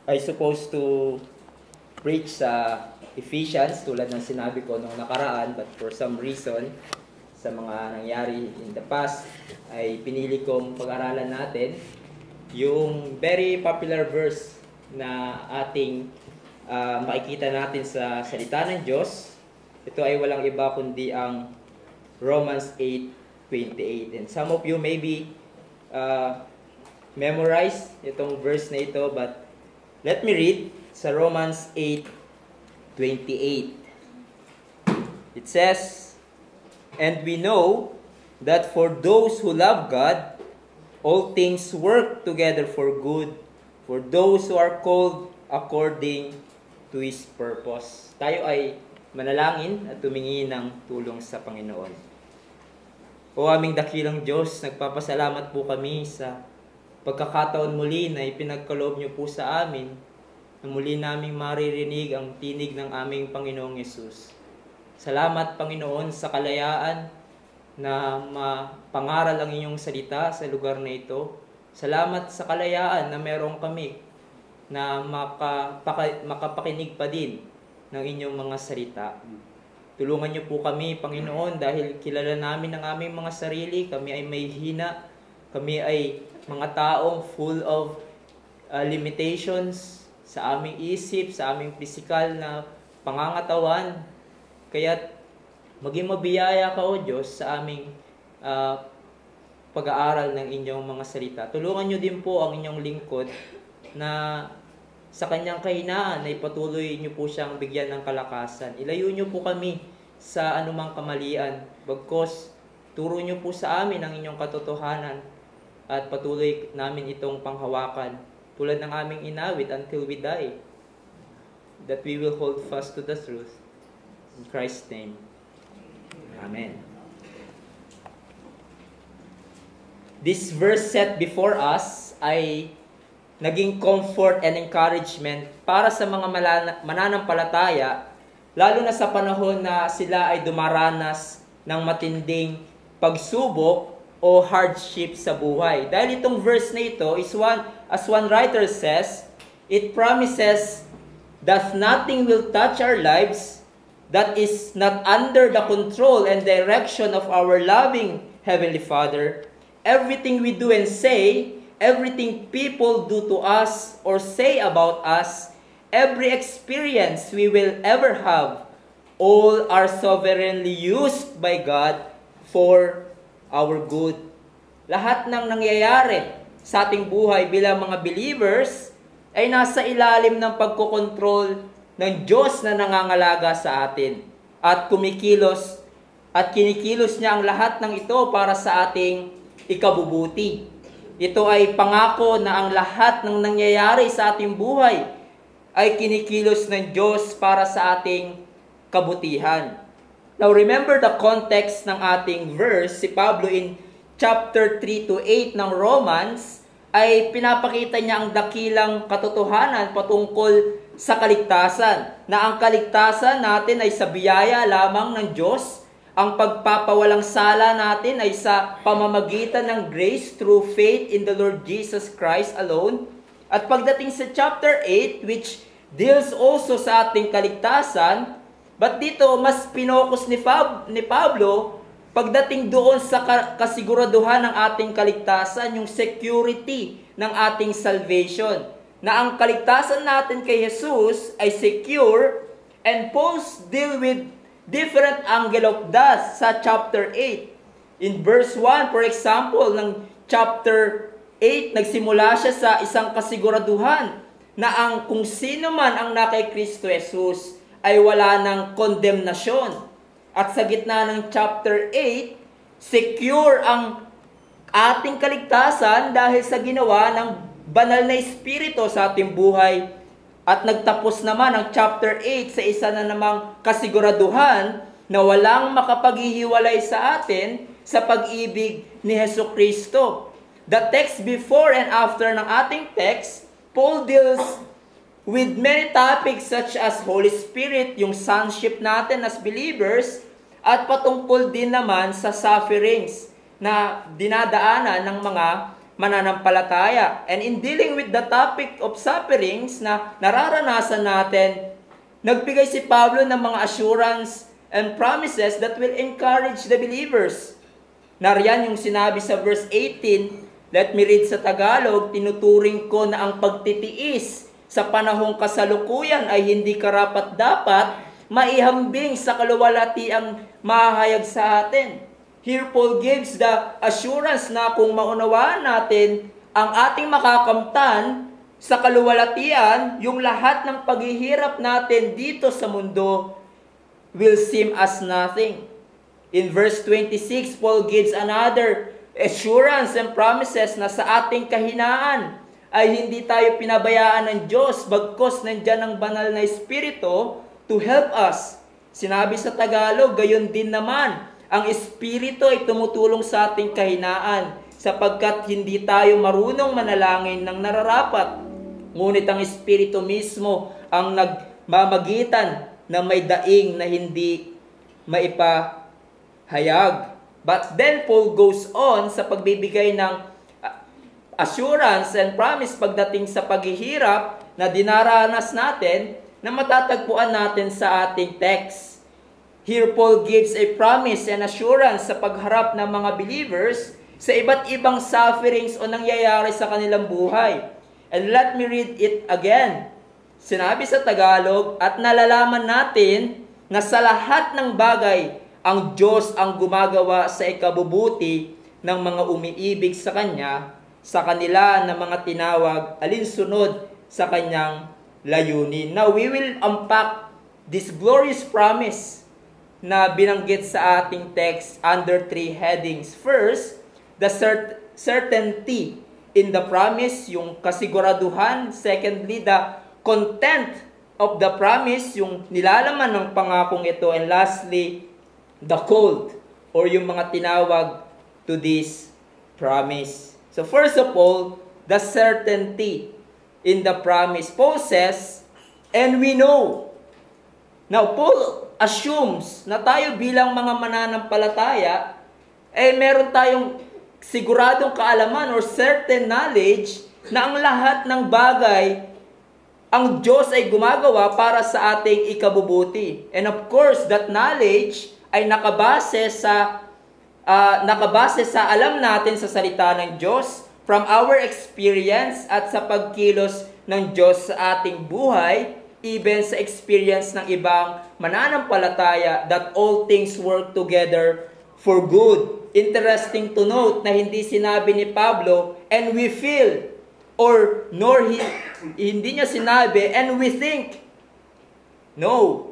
I supposed to preach sa Ephesians tulad ng sinabi ko nung nakaraan, but for some reason sa mga nangyari in the past ay pinili kong pag-aralan natin yung very popular verse na ating makikita natin sa salita ng Diyos. Ito ay walang iba kundi ang Romans 8:28. And some of you maybe memorize itong verse na ito, but let me read sa Romans 8:28. It says, "And we know that for those who love God, all things work together for good, for those who are called according to His purpose." Tayo ay manalangin at tumingi ng tulong sa Panginoon. O aming dakilang Diyos, nagpapasalamat po kami sa pagkakataon muli na ipinagkaloob niyo po sa amin na muli naming maririnig ang tinig ng aming Panginoong Yesus. Salamat, Panginoon, sa kalayaan na mapangaral ang inyong salita sa lugar na ito. Salamat sa kalayaan na meron kami na makapakinig pa din ng inyong mga salita. Tulungan niyo po kami, Panginoon, dahil kilala namin ang aming mga sarili. Kami ay may hina. Kami ay mga taong full of limitations sa aming isip, sa aming pisikal na pangangatawan. Kaya maging mabiyaya ka, O Diyos, sa aming pag-aaral ng inyong mga salita. Tulungan niyo din po ang inyong lingkod na sa kanyang kahinaan ay patuloy niyo po siyang bigyan ng kalakasan. Ilayo niyo po kami sa anumang kamalian. Bagkos, turo niyo po sa amin ang inyong katotohanan at patuloy namin itong panghawakan. Tulad ng aming inawit, until we die, that we will hold fast to the truth. In Christ's name, Amen. This verse set before us ay naging comfort and encouragement para sa mga mananampalataya, lalo na sa panahon na sila ay dumaranas ng matinding pagsubok o hardship sa buhay. Dahil itong verse na ito is as one writer says, it promises that nothing will touch our lives that is not under the control and direction of our loving Heavenly Father. Everything we do and say, everything people do to us or say about us, every experience we will ever have, all are sovereignly used by God for our good. Lahat ng nangyayari sa ating buhay bilang mga believers ay nasa ilalim ng pagkokontrol ng Diyos na nangangalaga sa atin at kinikilos niya ang lahat ng ito para sa ating ikabubuti. Ito ay pangako na ang lahat ng nangyayari sa ating buhay ay kinikilos ng Diyos para sa ating kabutihan. Now remember the context ng ating verse. Si Pablo in chapter 3 to 8 ng Romans ay pinapakita niya ang dakilang katotohanan patungkol sa kaligtasan. Na ang kaligtasan natin ay sa biyaya lamang ng Diyos. Ang pagpapawalang sala natin ay sa pamamagitan ng grace through faith in the Lord Jesus Christ alone. At pagdating sa chapter 8, which deals also sa ating kaligtasan, but dito mas pinokus ni Pablo pagdating doon sa kasiguraduhan ng ating kaligtasan, yung security ng ating salvation. Na ang kaligtasan natin kay Jesus ay secure, and Paul deal with different angle of that sa chapter 8. In verse 1, for example, ng chapter 8, nagsimula siya sa isang kasiguraduhan na ang kung sino man ang nakay Kristo Jesus ay wala ng kondemnasyon. At sa gitna ng chapter 8, secure ang ating kaligtasan dahil sa ginawa ng banal na Espiritu sa ating buhay. At nagtapos naman ang chapter 8 sa isa na namang kasiguraduhan na walang makapaghihiwalay sa atin sa pag-ibig ni Jesucristo. The text before and after ng ating text, Paul deals with many topics such as Holy Spirit, yung sonship natin as believers, at patungkol din naman sa sufferings na dinadaanan ng mga mananampalataya. And in dealing with the topic of sufferings na nararanasan natin, nagbigay si Pablo ng mga assurance and promises that will encourage the believers. Nariyan yung sinabi sa verse 18, let me read sa Tagalog, tinuturing ko na ang pagtitiis sa panahong kasalukuyan ay hindi karapat-dapat maihambing sa kaluwalhatiang mahahayag sa atin. Here Paul gives the assurance na kung maunawaan natin ang ating makakamtan sa kaluwalhatian, yung lahat ng paghihirap natin dito sa mundo will seem as nothing. In verse 26, Paul gives another assurance and promises na sa ating kahinaan ay hindi tayo pinabayaan ng Diyos bagkos nandyan ang banal na Espiritu to help us. Sinabi sa Tagalog, gayon din naman, ang Espiritu ay tumutulong sa ating kahinaan sapagkat hindi tayo marunong manalangin ng nararapat. Ngunit ang Espiritu mismo ang nagmamagitan na may daing na hindi maipahayag. But then Paul goes on sa pagbibigay ng assurance and promise pagdating sa paghihirap na dinaranas natin na matatagpuan natin sa ating text. Here Paul gives a promise and assurance sa pagharap ng mga believers sa iba't ibang sufferings o nangyayari sa kanilang buhay. And let me read it again. Sinabi sa Tagalog, at nalalaman natin na sa lahat ng bagay, ang Diyos ang gumagawa sa ikabubuti ng mga umiibig sa Kanya, sa kanila na mga tinawag, alinsunod sa Kanyang layunin. Now, we will unpack this glorious promise na binanggit sa ating text under 3 headings. First, the certainty in the promise, yung kasiguraduhan. Secondly, the content of the promise, yung nilalaman ng pangakong ito. And lastly, the code or yung mga tinawag to this promise. So first of all, the certainty in the promise. Paul says, and we know. Now, Paul assumes na tayo bilang mga mananampalataya, meron tayong siguradong kaalaman or certain knowledge na ang lahat ng bagay, ang Diyos ay gumagawa para sa ating ikabubuti. And of course, that knowledge ay nakabase sa alam natin sa salita ng Diyos, from our experience at sa pagkilos ng Diyos sa ating buhay, even sa experience ng ibang mananampalataya, that all things work together for good. Interesting to note na hindi sinabi ni Pablo, and we feel, or hindi niya sinabi, and we think. No.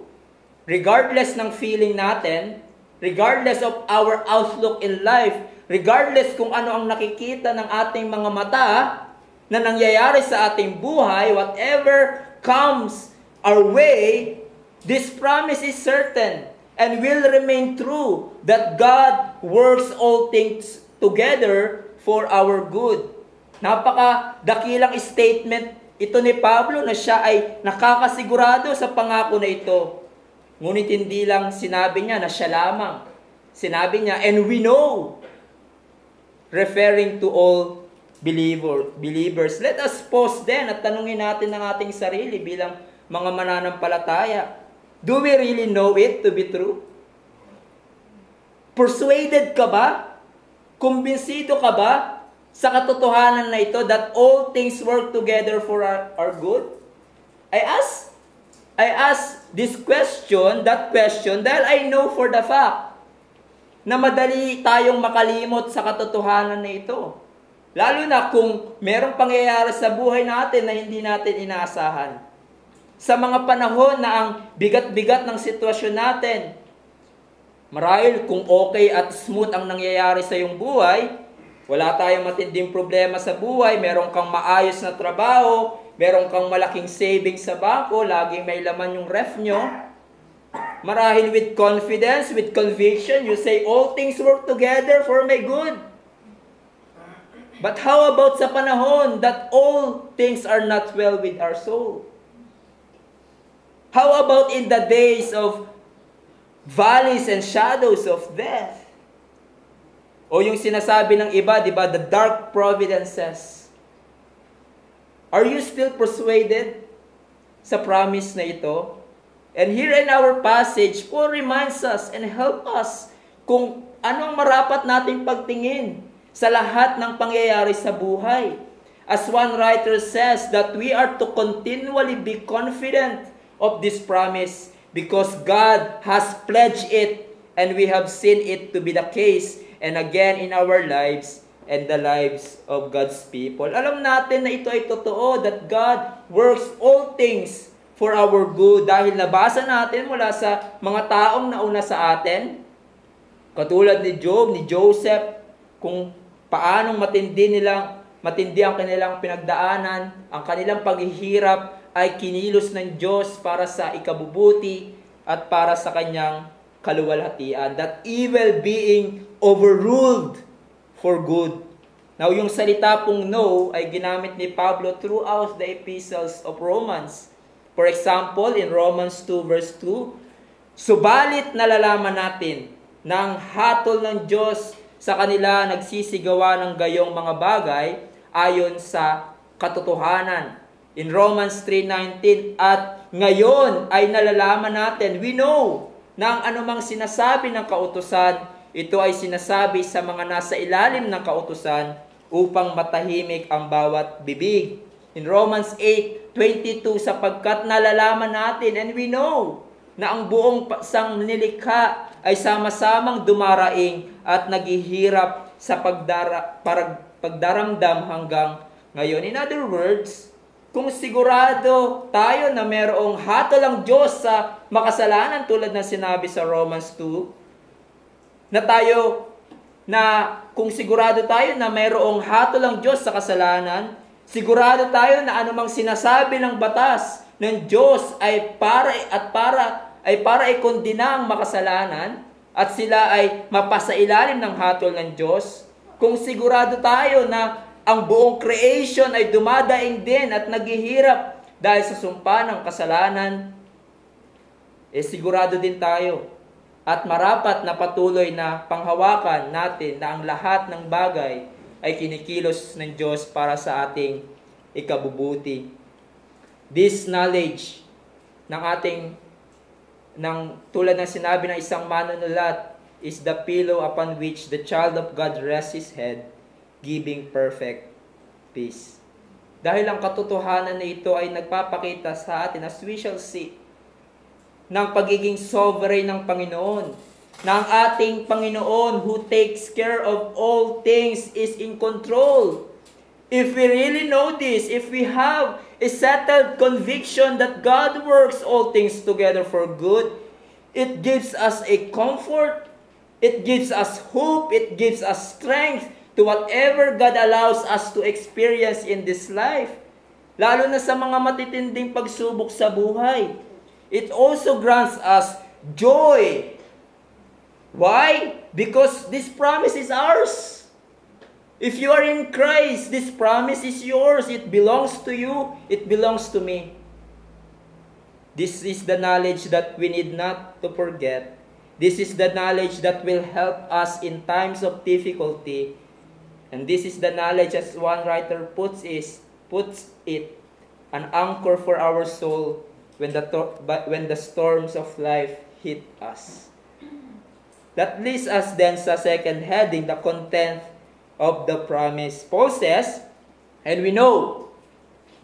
Regardless ng feeling natin, regardless of our outlook in life, regardless kung ano ang nakikita ng ating mga mata na nangyayari sa ating buhay, whatever comes our way, this promise is certain and will remain true that God works all things together for our good. Napaka-dakilang statement ito ni Pablo na siya ay nakakasigurado sa pangako na ito. Ngunit hindi lang sinabi niya na siya lamang. Sinabi niya, and we know, referring to all believers. Let us pause then at tanungin natin ang ating sarili bilang mga mananampalataya. Do we really know it to be true? Persuaded ka ba? Kumbinsido ka ba sa katotohanan na ito that all things work together for our good? I ask this question, that question, dahil I know for the fact na madali tayong makalimot sa katotohanan na ito. Lalo na kung merong pangyayari sa buhay natin na hindi natin inaasahan. Sa mga panahon na ang bigat-bigat ng sitwasyon natin, marahil kung okay at smooth ang nangyayari sa iyong buhay, wala tayong matinding problema sa buhay, meron kang maayos na trabaho, meron kang malaking savings sa bangko, laging may laman yung ref nyo. Marahil with confidence, with conviction, you say, all things work together for my good. But how about sa panahon that all things are not well with our soul? How about in the days of valleys and shadows of death? O yung sinasabi ng iba, di ba, the dark providences. Are you still persuaded sa promise na ito? And here in our passage, Paul reminds us and help us kung anong marapat nating pagtingin sa lahat ng pangyayari sa buhay. As one writer says, that we are to continually be confident of this promise because God has pledged it and we have seen it to be the case and again in our lives and the lives of God's people. Alam natin na ito ay totoo, that God works all things for our good dahil nabasa natin mula sa mga taong nauna sa atin, katulad ni Job, ni Joseph, kung paanong matindi ang kanilang pinagdaanan, ang kanilang paghihirap ay kinilos ng Diyos para sa ikabubuti at para sa kanyang kaluwalhatian. That evil being overruled for good. Now, yung salita pong no ay ginamit ni Pablo throughout the epistles of Romans. For example, in Romans 2 verse 2, subalit nalalaman natin ng hatol ng Diyos sa kanila nagsisigawa ng gayong mga bagay ayon sa katotohanan. In Romans 3:19, at ngayon ay nalalaman natin, we know, na ang anumang sinasabi ng kautusan, ito ay sinasabi sa mga nasa ilalim ng kautusan upang matahimik ang bawat bibig. In Romans 8:22, sapagkat nalalaman natin and we know na ang buong sangnilikha ay sama-samang dumaraing at naghihirap sa pagdaramdam hanggang ngayon. In other words, kung sigurado tayo na mayroong hatol ang Diyos sa makasalanan tulad ng sinabi sa Romans 2, kung sigurado tayo na mayroong hatol ang Diyos sa kasalanan, sigurado tayo na anumang sinasabi ng batas ng Diyos ay para ikondina ang makasalanan at sila ay mapasailalim ng hatol ng Diyos. Kung sigurado tayo na ang buong creation ay dumadaing din at naghihirap dahil sa sumpa ng kasalanan, sigurado din tayo at marapat na patuloy na panghawakan natin na ang lahat ng bagay ay kinikilos ng Diyos para sa ating ikabubuti. This knowledge tulad ng sinabi ng isang manunulat, is the pillow upon which the child of God rests his head, giving perfect peace. Dahil ang katotohanan na ito ay nagpapakita sa atin, as we shall see, ng pagiging sovereign ng Panginoon. Na ang ating Panginoon who takes care of all things is in control. If we really know this, if we have a settled conviction that God works all things together for good, it gives us a comfort, it gives us hope, it gives us strength to whatever God allows us to experience in this life. Lalo na sa mga matitinding pagsubok sa buhay. It also grants us joy. Why? Because this promise is ours. If you are in Christ, this promise is yours. It belongs to you. It belongs to me. This is the knowledge that we need not to forget. This is the knowledge that will help us in times of difficulty. And this is the knowledge, as one writer puts it, an anchor for our soul when the storms of life hit us. That leads us then sa second heading, the content of the promise. Paul says, and we know,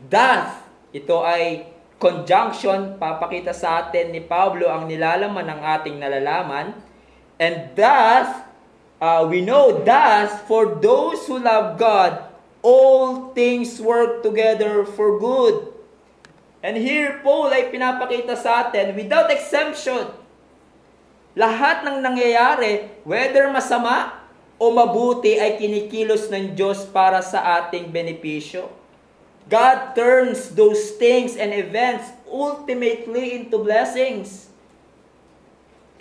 that, ito ay conjunction, papakita sa atin ni Pablo ang nilalaman ng ating nalalaman, and that, we know that for those who love God, all things work together for good. And here, Paul ay pinapakita sa atin, without exemption, lahat ng nangyayari, whether masama o mabuti, ay kinikilos ng Diyos para sa ating benepisyo. God turns those things and events ultimately into blessings.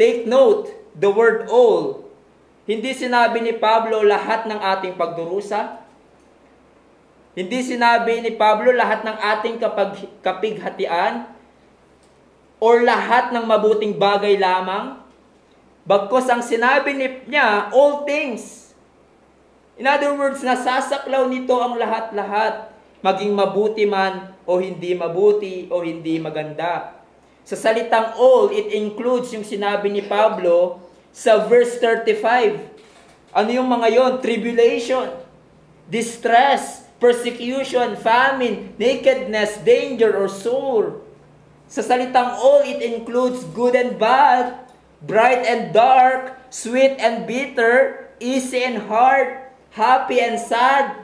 Take note, the word all. Hindi sinabi ni Pablo lahat ng ating pagdurusa. Hindi sinabi ni Pablo lahat ng ating kapighatian or lahat ng mabuting bagay lamang. Bagkus ang sinabi niya, all things. In other words, nasasaklaw nito ang lahat-lahat, maging mabuti man o hindi mabuti o hindi maganda. Sa salitang all, it includes yung sinabi ni Pablo sa verse 35. Ano yung mga yon? Tribulation, distress, persecution, famine, nakedness, danger, or sore. Sa salitang all, it includes good and bad, bright and dark, sweet and bitter, easy and hard, happy and sad,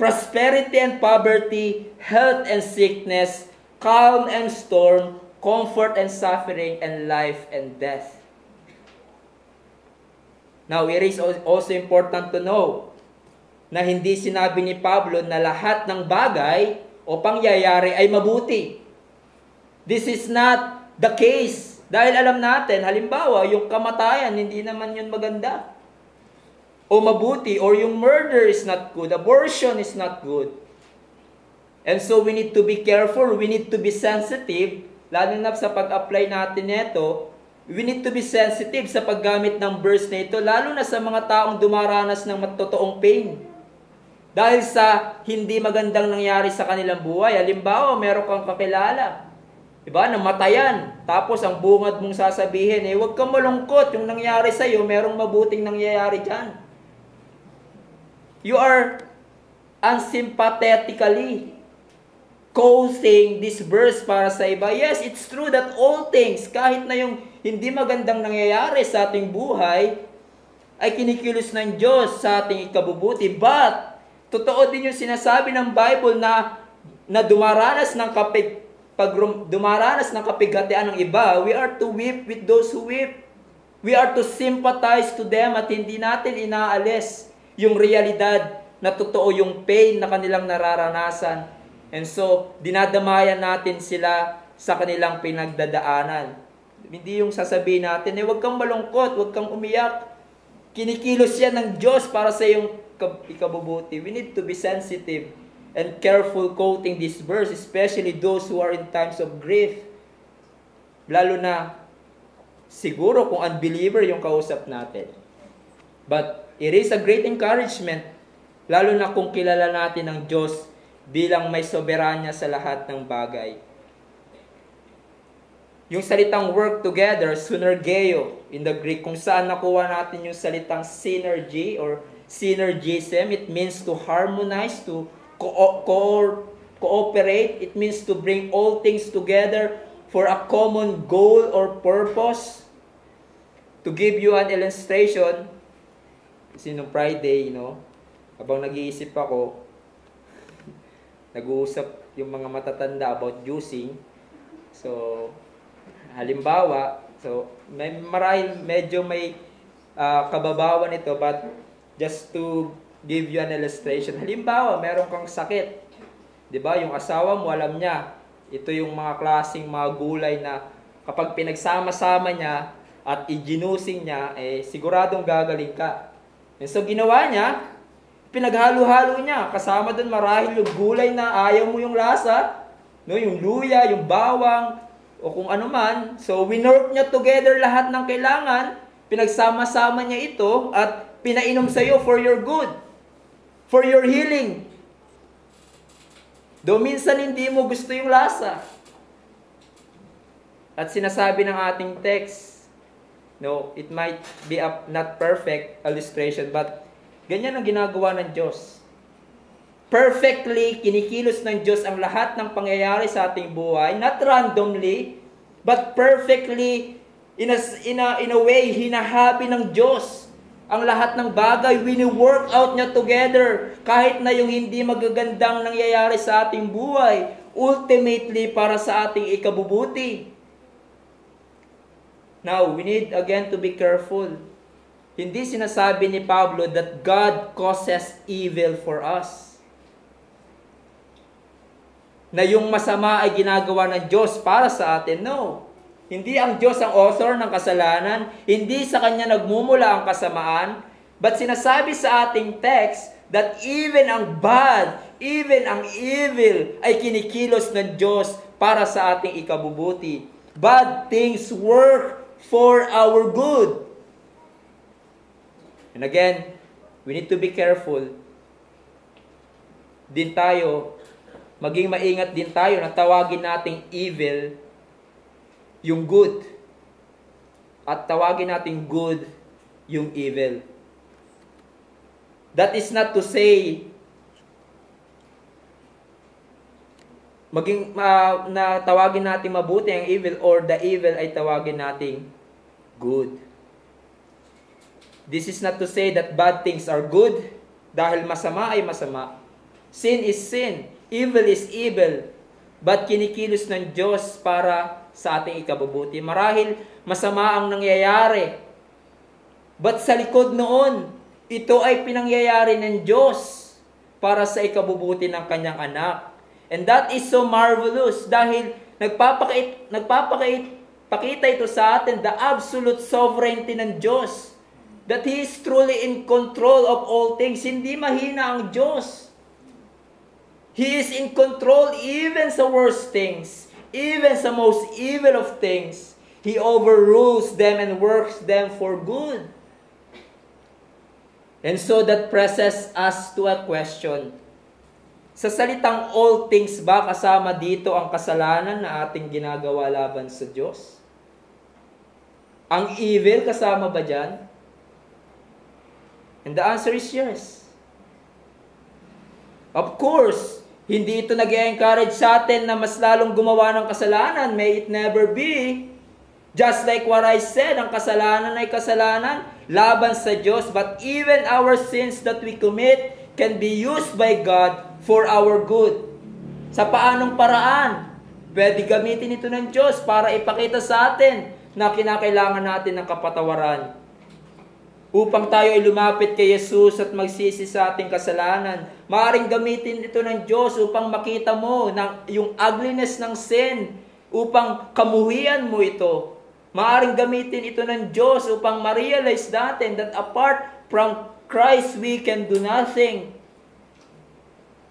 prosperity and poverty, health and sickness, calm and storm, comfort and suffering, and life and death. Now, it is also important to know na hindi sinabi ni Pablo na lahat ng bagay o pangyayari ay mabuti. This is not the case. Dahil alam natin, halimbawa, yung kamatayan, hindi naman yun maganda o mabuti, or yung murder is not good, abortion is not good. And so we need to be careful, we need to be sensitive, lalo na sa pag-apply natin nito, we need to be sensitive sa paggamit ng verse na ito, lalo na sa mga taong dumaranas ng matotoong pain. Dahil sa hindi magandang nangyari sa kanilang buhay. Halimbawa, meron kang kakilala, diba, namatayan, tapos ang bungad mong sasabihin, huwag kang malungkot, yung nangyari sa'yo, merong mabuting nangyayari dyan. You are unsympathetically quoting this verse para sa iba. Yes, it's true that all things, kahit na yung hindi magandang nangyayari sa ating buhay, ay kinikilos ng Diyos sa ating ikabubuti. But, totoo din yung sinasabi ng Bible na dumaranas ng kapighatian ng iba, we are to weep with those who weep. We are to sympathize to them at hindi natin inaalis yung realidad na totoo yung pain na kanilang nararanasan. And so, dinadamayan natin sila sa kanilang pinagdadaanan. Hindi yung sasabihin natin, huwag kang malungkot, huwag kang umiyak. Kinikilos yan ng Diyos para sa iyong ikabubuti. We need to be sensitive and careful quoting this verse, especially those who are in times of grief. Lalo na, siguro kung unbeliever yung kausap natin. But, it is a great encouragement, lalo na kung kilala natin ang Diyos bilang may soberanya sa lahat ng bagay. Yung salitang work together, synergeo in the Greek, kung saan nakuha natin yung salitang synergy or synergism, it means to harmonize, to cooperate, it means to bring all things together for a common goal or purpose. To give you an illustration, kasi nung Friday, habang nag-iisip ako, nag-uusap yung mga matatanda about juicing. So, halimbawa, medyo may kababawan ito, but just to give you an illustration. Halimbawa, meron kang sakit. 'Di ba? Yung asawa mo, alam niya, ito yung mga klaseng mga gulay na kapag pinagsama-sama niya at i-ginuising niya, siguradong gagaling ka. And so, ginawa niya, pinaghalo-halo niya. Kasama doon marahil yung gulay na ayaw mo yung lasa, yung luya, yung bawang, o kung ano man. So, winork niya together lahat ng kailangan, pinagsama-sama niya ito, at pinainom sa iyo for your good, for your healing. Though minsan hindi mo gusto yung lasa. At sinasabi ng ating text, it might be a not perfect illustration, but ganyan ang ginagawa ng Diyos. Perfectly, kinikilos ng Diyos ang lahat ng pangyayari sa ating buhay, not randomly, but perfectly, in a way, hinahabi ng Diyos ang lahat ng bagay. Wini-work out niya together, kahit na yung hindi magagandang nangyayari sa ating buhay, ultimately para sa ating ikabubuti. Now, we need again to be careful. Hindi sinasabi ni Pablo that God causes evil for us. Na yung masama ay ginagawa ng Diyos para sa atin. No. Hindi ang Diyos ang author ng kasalanan. Hindi sa Kanya nagmumula ang kasamaan. But sinasabi sa ating text that even ang bad, even ang evil ay kinikilos ng Diyos para sa ating ikabubuti. Bad things work for our good. And again, we need to be careful din tayo, maging maingat din tayo na tawagin nating evil yung good. At tawagin nating good yung evil. That is not to say na tawagin natin mabuti ang evil or the evil ay tawagin nating good. This is not to say that bad things are good dahil masama ay masama. Sin is sin. Evil is evil. But kinikilos ng Diyos para sa ating ikabubuti. Marahil masama ang nangyayari. But sa likod noon, ito ay pinangyayari ng Diyos para sa ikabubuti ng kanyang anak. And that is so marvelous dahil nagpapakita ito sa atin the absolute sovereignty ng Diyos. That He is truly in control of all things. Hindi mahina ang Diyos. He is in control even sa worst things, even sa most evil of things. He overrules them and works them for good. And so that presses us to a question. Sa salitang all things ba kasama dito ang kasalanan na ating ginagawa laban sa Diyos? Ang evil kasama ba dyan? And the answer is yes. Of course, hindi ito nag-encourage sa atin na mas lalong gumawa ng kasalanan. May it never be. Just like what I said, ang kasalanan ay kasalanan laban sa Diyos. But even our sins that we commit can be used by God for our good. Sa paanong paraan? Pwede gamitin ito ng Diyos para ipakita sa atin na kinakailangan natin ng kapatawaran. Upang tayo ay lumapit kay Jesus at magsisi sa ating kasalanan. Maaaring gamitin ito ng Diyos upang makita mo yung ugliness ng sin, upang kamuhian mo ito. Maaaring gamitin ito ng Diyos upang ma-realize natin that apart from Christ, we can do nothing.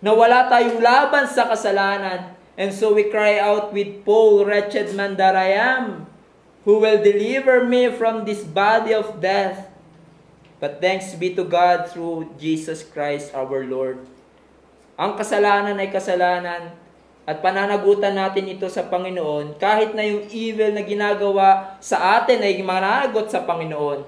Na wala tayong laban sa kasalanan. And so we cry out with Paul, "Wretched man that I am, who will deliver me from this body of death? But thanks be to God through Jesus Christ our Lord." Ang kasalanan ay kasalanan at pananagutan natin ito sa Panginoon kahit na yung evil na ginagawa sa atin ay mananagot sa Panginoon.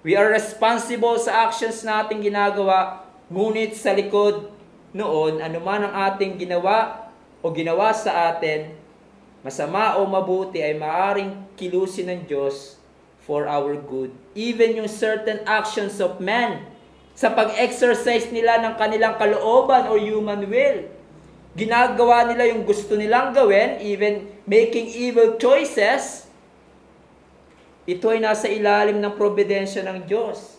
We are responsible sa actions nating ginagawa, ngunit sa likod noon, anuman ang ating ginawa o ginawa sa atin, masama o mabuti ay maaring kilusin ng Diyos for our good. Even yung certain actions of men, sa pag-exercise nila ng kanilang kalooban or human will, ginagawa nila yung gusto nilang gawin, even making evil choices, ito ay nasa ilalim ng probidensya ng Diyos.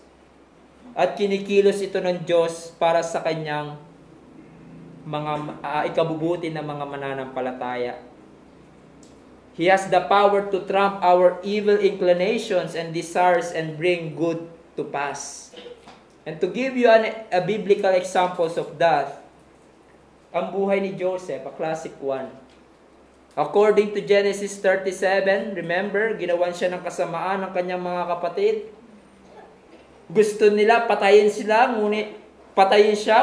At kinikilos ito ng Diyos para sa kanyang mga ikabubuti ng mga mananampalataya. He has the power to trump our evil inclinations and desires and bring good to pass. And to give you a biblical examples of that, ang buhay ni Joseph, a classic one. According to Genesis 37, remember, ginawan siya ng kasamaan ng kanyang mga kapatid. Gusto nila patayin siya,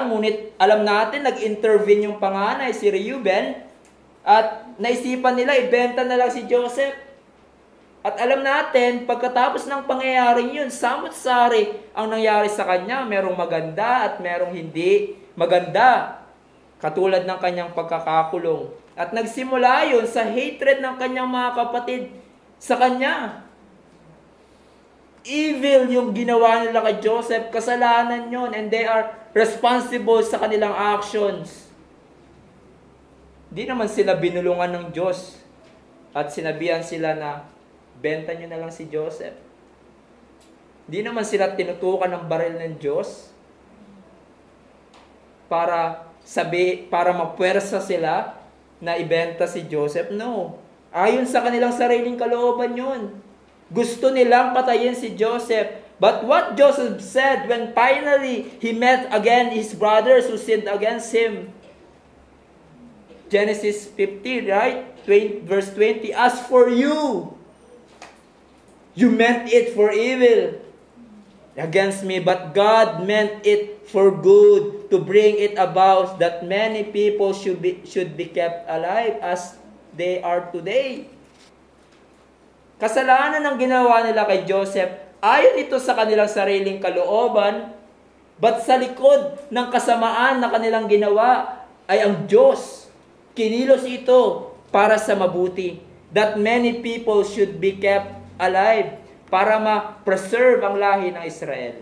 ngunit alam natin, nag-intervene yung panganay, si Reuben, at naisipan nila, ibenta na lang si Joseph. At alam natin, pagkatapos ng pangyayaring yun, samot-sari ang nangyari sa kanya. Merong maganda at merong hindi maganda. Katulad ng kanyang pagkakakulong. At nagsimula yun sa hatred ng kanyang mga kapatid sa kanya. Evil yung ginawa nila kay Joseph. Kasalanan yun. And they are responsible sa kanilang actions. Di naman sila binulungan ng Diyos at sinabihan sila na benta nyo na lang si Joseph. Di naman sila tinutukan ng baril ng Diyos para mapuwersa sila na ibenta si Joseph. No. Ayon sa kanilang sariling kalooban yun. Gusto nilang patayin si Joseph. But what Joseph said when finally he met again his brothers who sinned against him, Genesis 50, right? Verse 20, "As for you, you meant it for evil, against me, but God meant it for good to bring it about that many people should be kept alive as they are today. Kasalanan ng ginawa nila kay Joseph, ayon ito sa kanilang sariling kalooban, but sa likod ng kasamaan na kanilang ginawa ay ang Diyos. Kinilos ito para sa mabuti, that many people should be kept alive, para ma-preserve ang lahi ng Israel.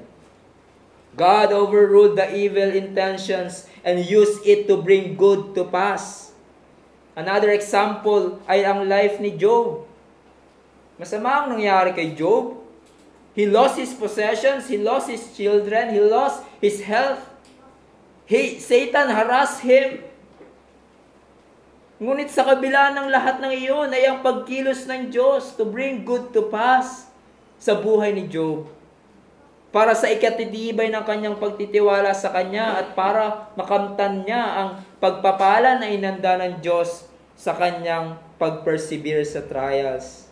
God overruled the evil intentions and used it to bring good to pass. Another example ay ang life ni Job. Masama ang nangyari kay Job. He lost his possessions, he lost his children, he lost his health. Satan harassed him. Ngunit sa kabila ng lahat ng iyon ay ang pagkilos ng Diyos to bring good to pass sa buhay ni Job, para sa ikatitibay ng kanyang pagtitiwala sa Kanya at para makamtan niya ang pagpapala na inanda ng Diyos sa kanyang pag-persevere sa trials.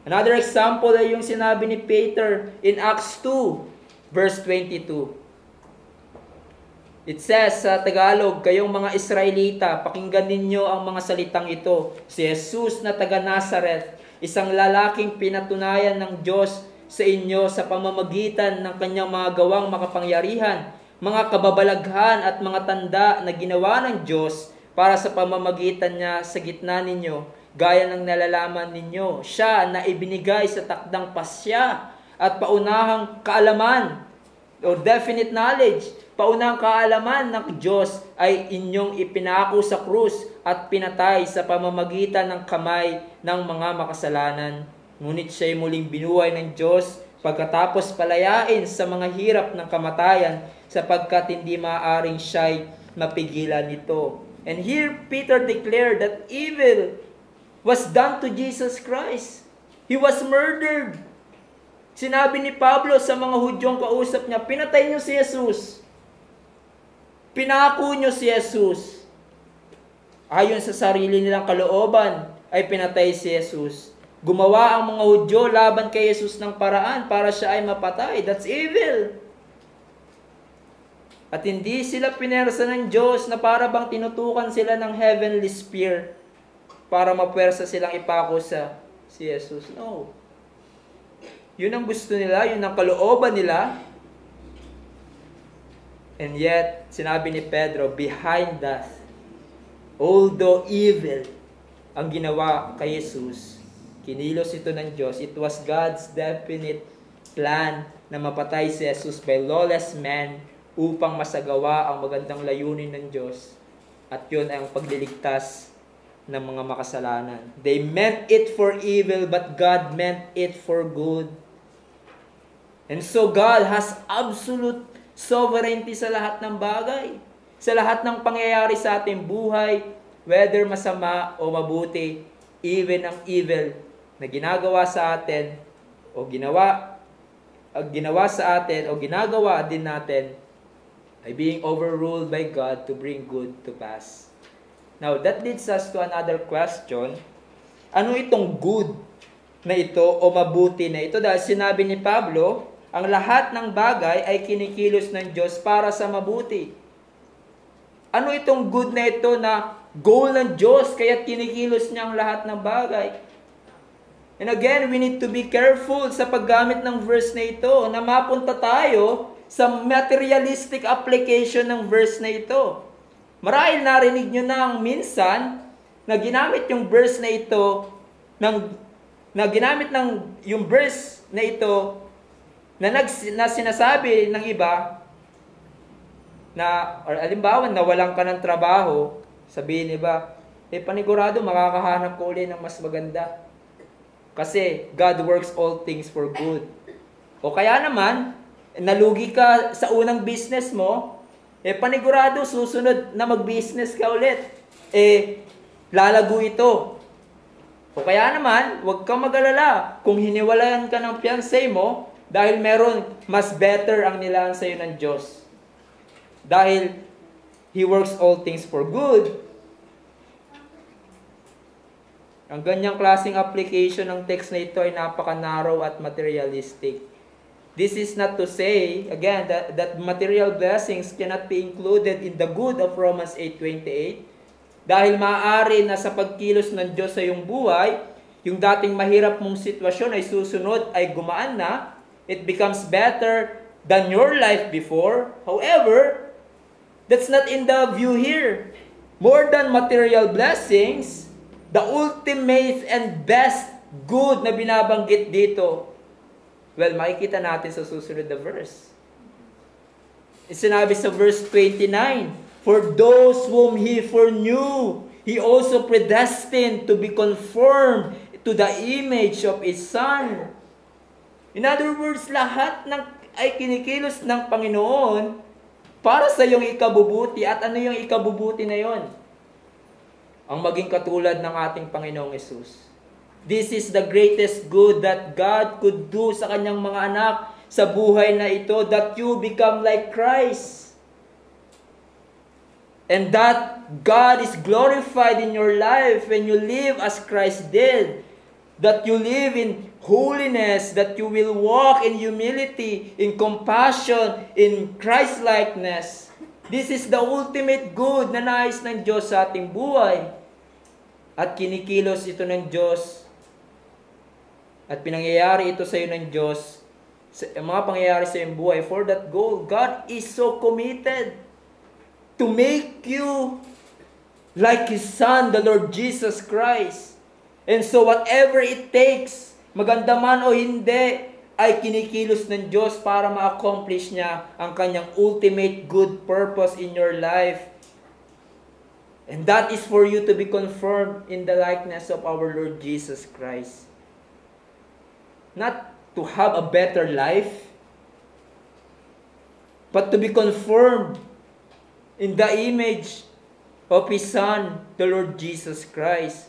Another example ay yung sinabi ni Peter in Acts 2, verse 22. It says sa Tagalog, kayong mga Israelita, pakinggan ninyo ang mga salitang ito. Si Jesus na taga Nazareth, isang lalaking pinatunayan ng Diyos sa inyo sa pamamagitan ng kanyang mga gawang makapangyarihan, mga kababalaghan at mga tanda na ginawa ng Diyos para sa pamamagitan niya sa gitna ninyo, gaya ng nalalaman ninyo. Siya na ibinigay sa takdang pasya at paunahang kaalaman o definite knowledge, paunahang kaalaman ng Diyos ay inyong ipinako sa krus at pinatay sa pamamagitan ng kamay ng mga makasalanan. Ngunit siya'y muling binuhay ng Diyos pagkatapos palayain sa mga hirap ng kamatayan, sapagkat hindi maaaring siya'y mapigilan nito. And here Peter declared that evil was done to Jesus Christ. He was murdered. Sinabi ni Pablo sa mga Hudyong kausap niya, pinatay niyo si Jesus. Pinako niyo si Jesus. Ayon sa sarili nilang kalooban, ay pinatay si Jesus. Gumawa ang mga Hudyo laban kay Jesus ng paraan para siya ay mapatay. That's evil. At hindi sila pinersa ng Diyos na para bang tinutukan sila ng heavenly spear para mapwersa silang ipako sa si Jesus. No. Yun ang gusto nila, yun ang kalooban nila. And yet, sinabi ni Pedro, behind that, although evil ang ginawa kay Jesus, kinilos ito ng Diyos. It was God's definite plan na mapatay si Jesus by lawless men upang masagawa ang magandang layunin ng Diyos. At yun ay ang pagliligtas ng mga makasalanan. They meant it for evil, but God meant it for good. And so God has absolute sovereignty sa lahat ng bagay. Sa lahat ng pangyayari sa ating buhay, whether masama o mabuti, even ang evil na ginagawa sa atin o ginawa sa atin o ginagawa din natin ay being overruled by God to bring good to pass. Now, that leads us to another question. Ano itong good na ito o mabuti na ito? Dahil sinabi ni Pablo, ang lahat ng bagay ay kinikilos ng Diyos para sa mabuti. Ano itong good na ito na goal ng Diyos kaya kinikilos niya ang lahat ng bagay? And again, we need to be careful sa paggamit ng verse na ito na mapunta tayo sa materialistic application ng verse na ito. Marahil narinig nyo na ang minsan na ginamit yung verse na ito yung verse na ito na sinasabi ng iba na, or alimbawa, nawalan ka ng trabaho, sabihin iba, panigurado, makakahanap ko ulit ng mas maganda. Kasi God works all things for good. O kaya naman, nalugi ka sa unang business mo, panigurado, susunod na mag-business ka ulit. Lalago ito. O kaya naman, huwag kang mag-alala. Kung hiniwalayan ka ng fiancé mo, dahil meron mas better ang nilaan sa iyo ng Diyos. Dahil He works all things for good. Ang ganyang klaseng application ng text na ito ay napaka-narrow at materialistic. This is not to say, again, that material blessings cannot be included in the good of Romans 8:28. Dahil maaari na sa pagkilos ng Diyos sa iyong buhay, yung dating mahirap mong sitwasyon ay susunod, ay gumaan na. It becomes better than your life before. However, that's not in the view here. More than material blessings, the ultimate and best good na binabanggit dito, well, makikita natin sa susunod na verse. Sinabi sa verse 29, for those whom He foreknew, He also predestined to be conformed to the image of His Son. In other words, lahat ay kinikilos ng Panginoon para sa iyong ikabubuti. At ano yung ikabubuti na yon? Ang maging katulad ng ating Panginoong Yesus. This is the greatest good that God could do sa kanyang mga anak sa buhay na ito, that you become like Christ. And that God is glorified in your life when you live as Christ did. That you live in holiness, that you will walk in humility, in compassion, in Christ-likeness. This is the ultimate good na nais ng Diyos sa ating buhay. At kinikilos ito ng Diyos. At pinangyayari ito sa iyo ng Diyos, mga pangyayari sa iyong buhay, for that goal, God is so committed to make you like His Son, the Lord Jesus Christ. And so whatever it takes, maganda man o hindi, ay kinikilos ng Diyos para ma-accomplish niya ang kanyang ultimate good purpose in your life. And that is for you to be conformed in the likeness of our Lord Jesus Christ. Not to have a better life, but to be conformed in the image of His Son, the Lord Jesus Christ.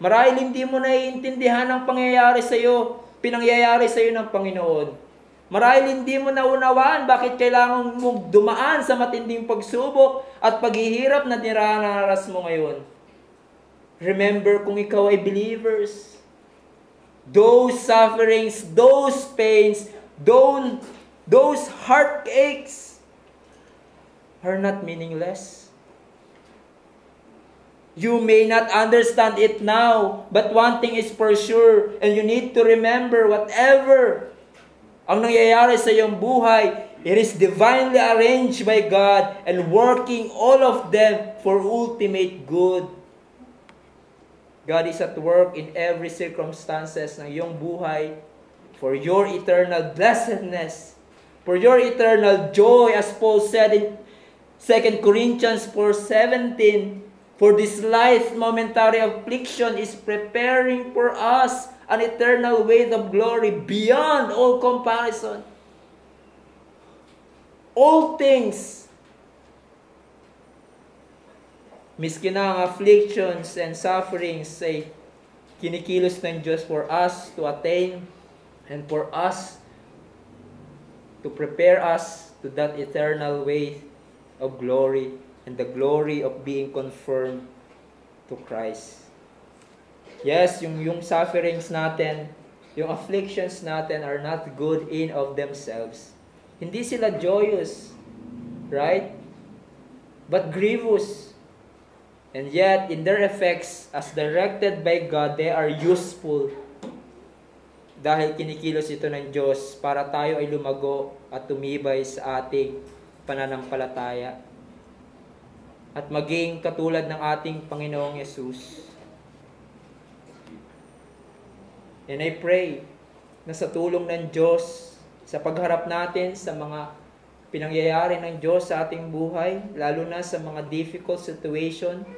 Marahil hindi mo naiintindihan ang pangyayari sa iyo, pinangyayari sa iyo ng Panginoon. Marahil hindi mo naunawaan bakit kailangan mong dumaan sa matinding pagsubok at paghihirap na niraranas mo ngayon. Remember, kung ikaw ay believers, those sufferings, those pains, those heartaches are not meaningless. You may not understand it now, but one thing is for sure, and you need to remember, whatever ang nangyayari sa iyong buhay, it is divinely arranged by God and working all of them for ultimate good. God is at work in every circumstances ng iyong buhay for your eternal blessedness, for your eternal joy, as Paul said in 2 Corinthians 4:17, for this life momentary affliction is preparing for us an eternal weight of glory beyond all comparison. All things, miski na ang afflictions and sufferings, ay kinikilos ng Diyos for us to attain and for us to prepare us to that eternal way of glory and the glory of being confirmed to Christ. Yes, yung sufferings natin, yung afflictions natin are not good in of themselves. Hindi sila joyous, right? But grievous. And yet, in their effects, as directed by God, they are useful. Dahil kinikilos ito ng Diyos para tayo ay lumago at tumibay sa ating pananampalataya. At maging katulad ng ating Panginoong Yesus. And I pray na sa tulong ng Diyos, sa pagharap natin sa mga pinangyayari ng Diyos sa ating buhay, lalo na sa mga difficult situation,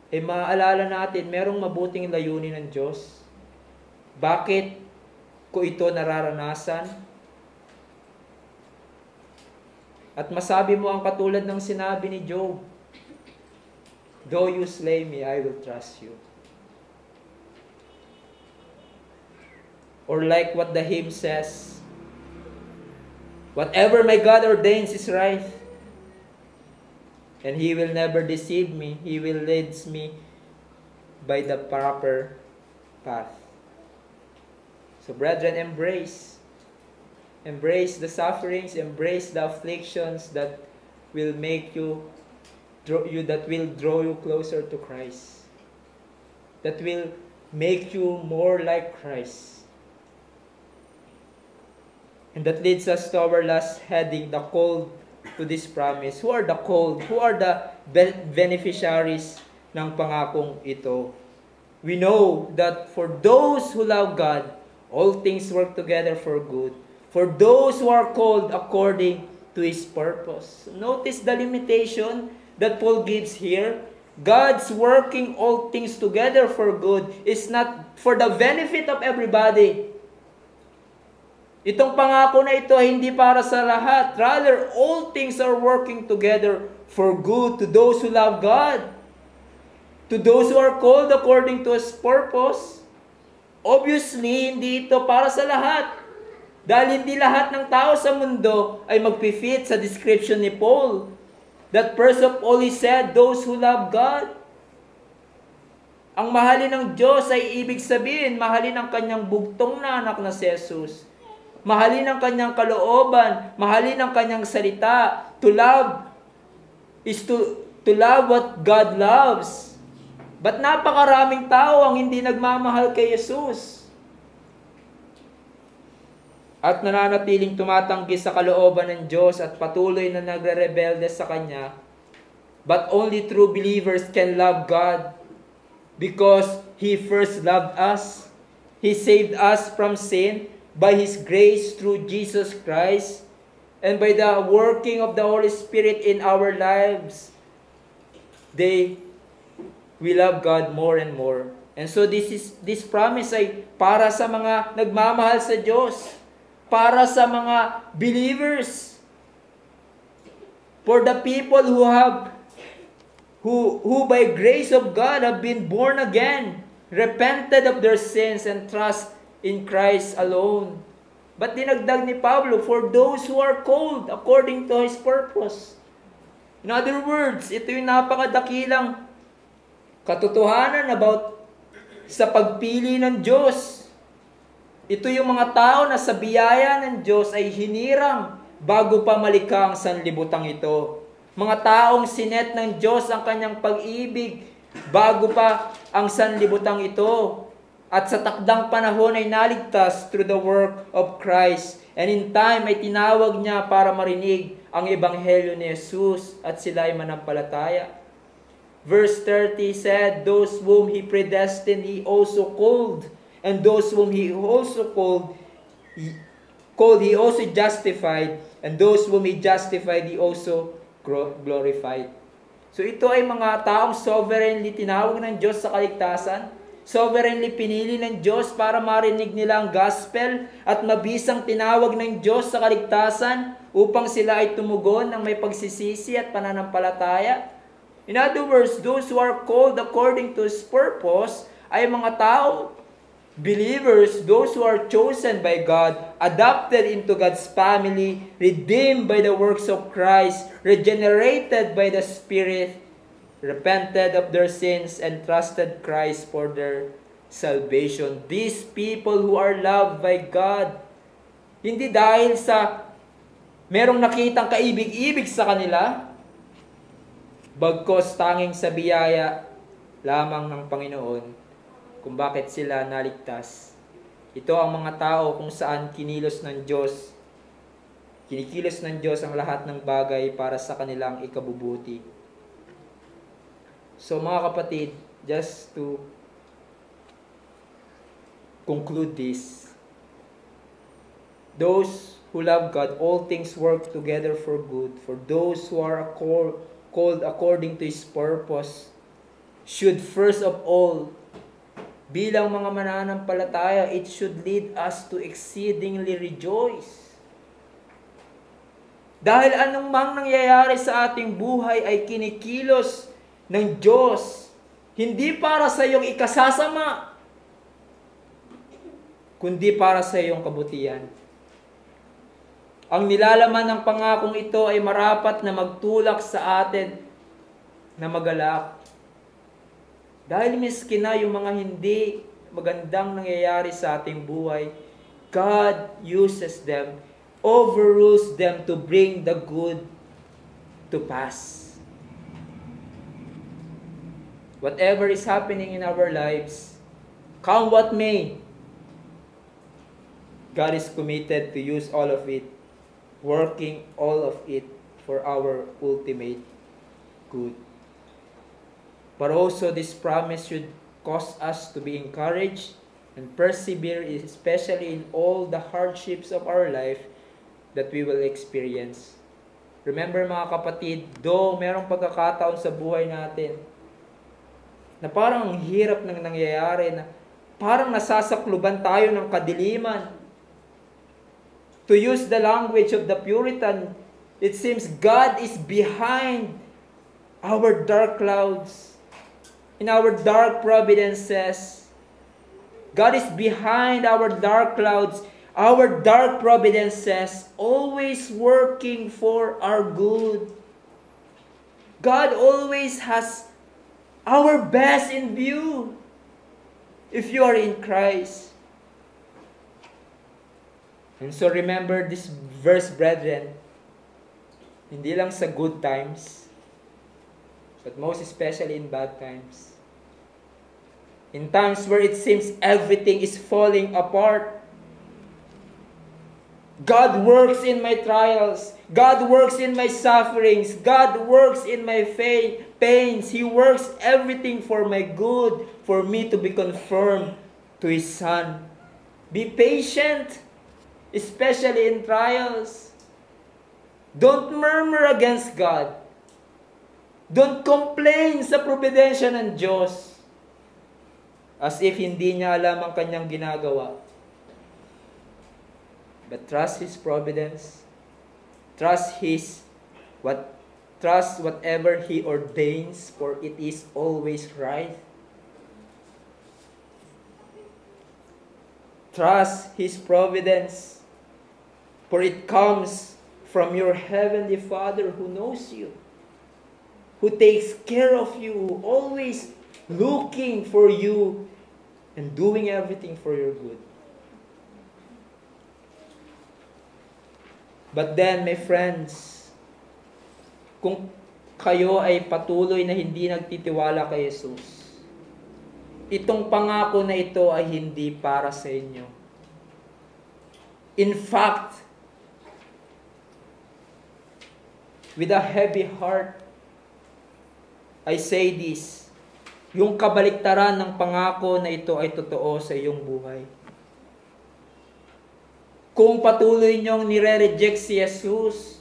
ay maaalala natin, merong mabuting layunin ng Diyos. Bakit ko ito nararanasan? At masabi mo ang katulad ng sinabi ni Job, though you slay me, I will trust you. Or like what the hymn says, whatever my God ordains is right, and He will never deceive me. He will lead me by the proper path. So brethren, embrace Embrace the sufferings, embrace the afflictions that will make that will draw you closer to Christ. That will make you more like Christ. And that leads us to our last heading, the called to this promise. Who are the called? Who are the beneficiaries ng pangakong ito? We know that for those who love God, all things work together for good. For those who are called according to His purpose. Notice the limitation that Paul gives here. God's working all things together for good is not for the benefit of everybody. Itong pangako na ito ay hindi para sa lahat. Rather, all things are working together for good to those who love God. To those who are called according to His purpose. Obviously, hindi ito para sa lahat. Dahil hindi lahat ng tao sa mundo ay magpifit sa description ni Paul. That verse of Paul, he said, those who love God. Ang mahalin ng Diyos ay ibig sabihin, mahalin ang kanyang bugtong na anak na si Jesus. Mahalin ang kanyang kalooban, mahalin ang kanyang salita. To love is to love what God loves. But napakaraming tao ang hindi nagmamahal kay Jesus. At nananatiling tumatanggi sa kalooban ng Diyos at patuloy na nagre-rebelde sa Kanya. But only true believers can love God because He first loved us. He saved us from sin by His grace through Jesus Christ and by the working of the Holy Spirit in our lives. We love God more and more. And so this promise ay para sa mga nagmamahal sa Diyos. Para sa mga believers. For the people who by grace of God have been born again, repented of their sins and trust in Christ alone. But dinagdag ni Pablo, for those who are called according to His purpose. In other words, ito yung napakadakilang katotohanan about sa pagpili ng Diyos. Ito yung mga tao na sa biyaya ng Diyos ay hinirang bago pa malikha ang sanlibutang ito. Mga taong sinet ng Diyos ang kanyang pag-ibig bago pa ang sanlibutang ito. At sa takdang panahon ay naligtas through the work of Christ. And in time ay tinawag niya para marinig ang ebanghelyo ni Jesus at sila ay manampalataya. Verse 30 said, those whom He predestined, He also called. And those whom He also called, He also justified. And those whom He justified, He also glorified. So ito ay mga taong sovereignly tinawag ng Diyos sa kaligtasan. Sovereignly pinili ng Diyos para marinig nila ang gospel at mabisang tinawag ng Diyos sa kaligtasan upang sila ay tumugon ng may pagsisisi at pananampalataya. In other words, those who are called according to His purpose ay mga tao, believers, those who are chosen by God, adopted into God's family, redeemed by the works of Christ, regenerated by the Spirit, repented of their sins, and trusted Christ for their salvation. These people who are loved by God, hindi dahil sa merong nakitang kaibig-ibig sa kanila, bagkos tanging sa biyaya lamang ng Panginoon kung bakit sila naligtas. Ito ang mga tao kung saan kinikilos ng Diyos ang lahat ng bagay para sa kanilang ikabubuti. So mga kapatid, just to conclude this, those who love God, all things work together for good. For those who are called according to His purpose, should first of all, bilang mga mananampalataya, it should lead us to exceedingly rejoice. Dahil anong mang nangyayari sa ating buhay ay kinikilos ng Diyos, hindi para sa iyong ikasasama, kundi para sa iyong kabutihan. Ang nilalaman ng pangakong ito ay marapat na magtulak sa atin na magalak. Dahil miski na yung mga hindi magandang nangyayari sa ating buhay, God uses them overrules them to bring the good to pass. Whatever is happening in our lives, come what may, God is committed to use all of it, working all of it for our ultimate good. But also this promise should cause us to be encouraged and persevere, especially in all the hardships of our life that we will experience. Remember mga kapatid, though merong pagkakataon sa buhay natin na parang ang hirap ng nangyayari, na parang nasasakluban tayo ng kadiliman. To use the language of the Puritan, it seems God is behind our dark clouds, in our dark providences. God is behind our dark clouds, our dark providences, always working for our good. God always has our best in view if you are in Christ. And so remember this verse, brethren, hindi lang sa good times, but most especially in bad times. In times where it seems everything is falling apart, God works in my trials. God works in my sufferings. God works in my pains. He works everything for my good, for me to be conformed to His Son. Be patient, especially in trials. Don't murmur against God. Don't complain sa providensya ng Diyos as if hindi niya alam ang kanyang ginagawa. But trust His providence. Trust whatever He ordains, for it is always right. Trust His providence, for it comes from your Heavenly Father who knows you, who takes care of you, who always looking for you and doing everything for your good. But then, my friends, kung kayo ay patuloy na hindi nagtitiwala kay Jesus, itong pangako na ito ay hindi para sa inyo. In fact, with a heavy heart, I say this, yung kabaliktaran ng pangako na ito ay totoo sa iyong buhay. Kung patuloy niyong nire-reject si Jesus,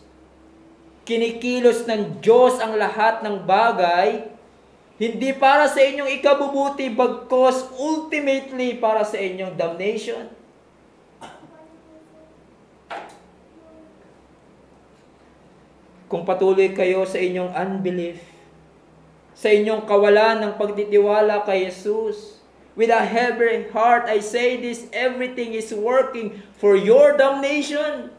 kinikilos ng Diyos ang lahat ng bagay, hindi para sa inyong ikabubuti, bagkus ultimately para sa inyong damnation. Kung patuloy kayo sa inyong unbelief, sa inyong kawalan ng pagtitiwala kay Jesus, with a heavy heart, I say this, everything is working for your damnation.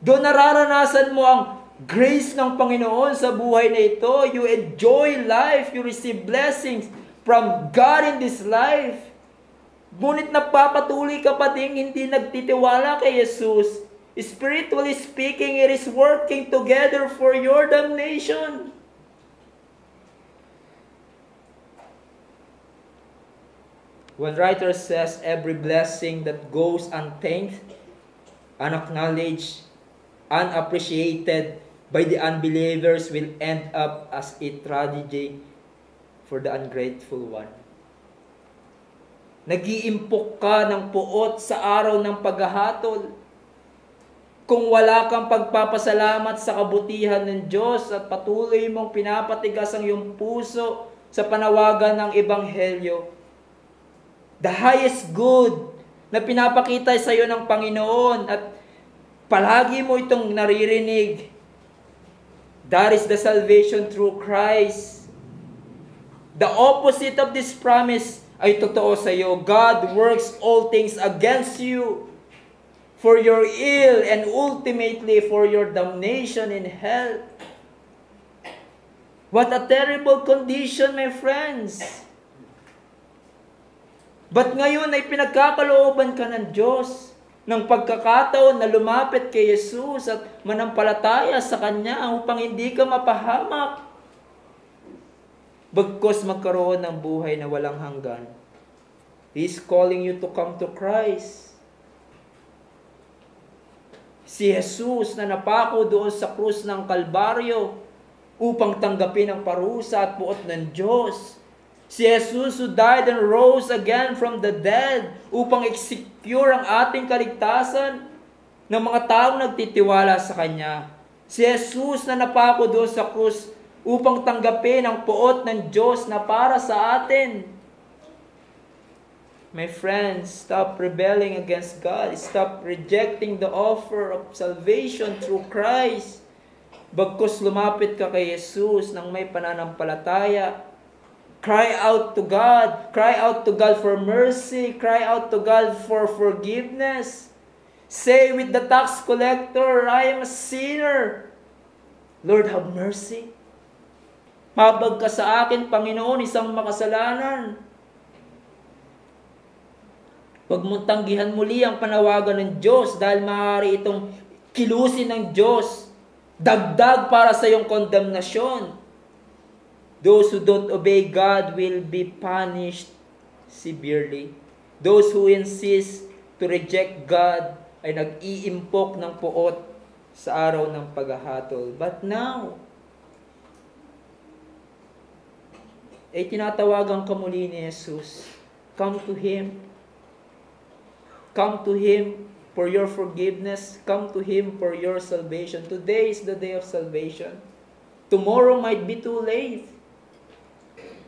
Doon nararanasan mo ang grace ng Panginoon sa buhay na ito. You enjoy life. You receive blessings from God in this life. Ngunit napapatuloy ka pa ding hindi nagtitiwala kay Jesus. Spiritually speaking, it is working together for your damnation. One writer says, every blessing that goes unthanked, unacknowledged, unappreciated by the unbelievers will end up as a tragedy for the ungrateful one. Nag-iimpok ka ng puot sa araw ng paghahatol. Kung wala kang pagpapasalamat sa kabutihan ng Diyos at patuloy mong pinapatigas ang iyong puso sa panawagan ng Ebanghelyo, the highest good na pinapakita sa iyo ng Panginoon at palagi mo itong naririnig, that is the salvation through Christ. The opposite of this promise ay totoo sa iyo. God works all things against you for your ill and ultimately for your damnation in hell. What a terrible condition, my friends. But ngayon ay pinagkakalooban ka ng Diyos ng pagkakataon na lumapit kay Jesus at manampalataya sa Kanya upang hindi ka mapahamak. Bagkus magkaroon ng buhay na walang hanggan. He's calling you to come to Christ. Si Jesus na napako doon sa krus ng Kalbaryo upang tanggapin ang parusa at puot ng Diyos. Si Jesus who died and rose again from the dead upang execute ang ating kaligtasan ng mga taong nagtitiwala sa Kanya. Si Jesus na napako doon sa krus upang tanggapin ang puot ng Diyos na para sa atin. My friends, stop rebelling against God. Stop rejecting the offer of salvation through Christ. Bagkus lumapit ka kay Jesus nang may pananampalataya. Cry out to God. Cry out to God for mercy. Cry out to God for forgiveness. Say with the tax collector, I am a sinner. Lord, have mercy. Mabag ka sa akin, Panginoon, isang makasalanan. Huwag mong tanggihan muli ang panawagan ng Diyos dahil maaari itong kilusin ng Diyos. Dagdag para sa iyong kondemnasyon. Those who don't obey God will be punished severely. Those who insist to reject God ay nag-iimpok ng puot sa araw ng paghahatol. But now, ay tinatawagan ka muli ni Jesus. Come to Him. Come to Him for your forgiveness. Come to Him for your salvation. Today is the day of salvation. Tomorrow might be too late.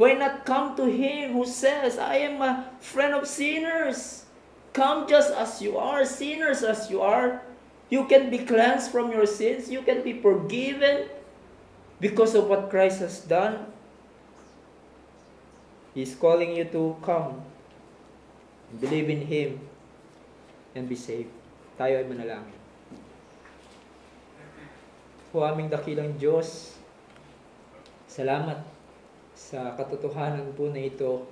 Why not come to Him who says, I am a friend of sinners. Come just as you are, sinners as you are. You can be cleansed from your sins. You can be forgiven because of what Christ has done. He's calling you to come. Believe in Him and be saved. Tayo ay manalangin. O aming dakilang Diyos, salamat sa katotohanan po na ito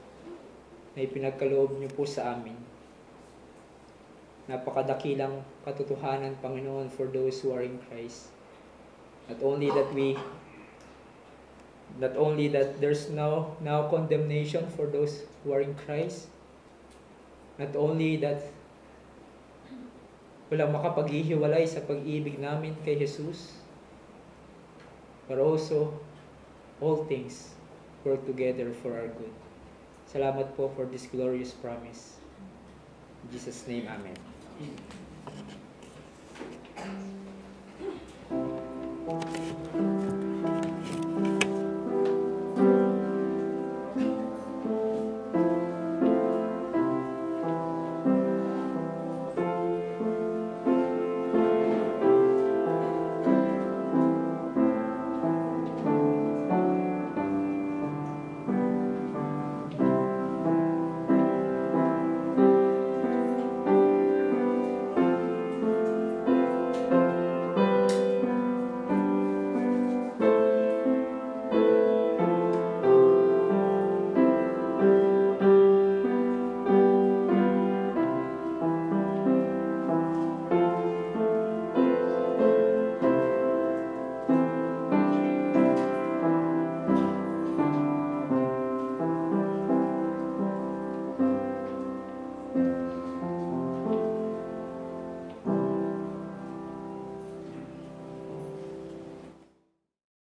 na ipinagkaloob niyo po sa amin. Napakadakilang katotohanan, Panginoon, for those who are in Christ. Not only that there's now condemnation for those who are in Christ. Not only that walang makapaghihiwalay sa pag-ibig namin kay Jesus, but also all things work together for our good. Salamat po for this glorious promise. In Jesus' name, Amen.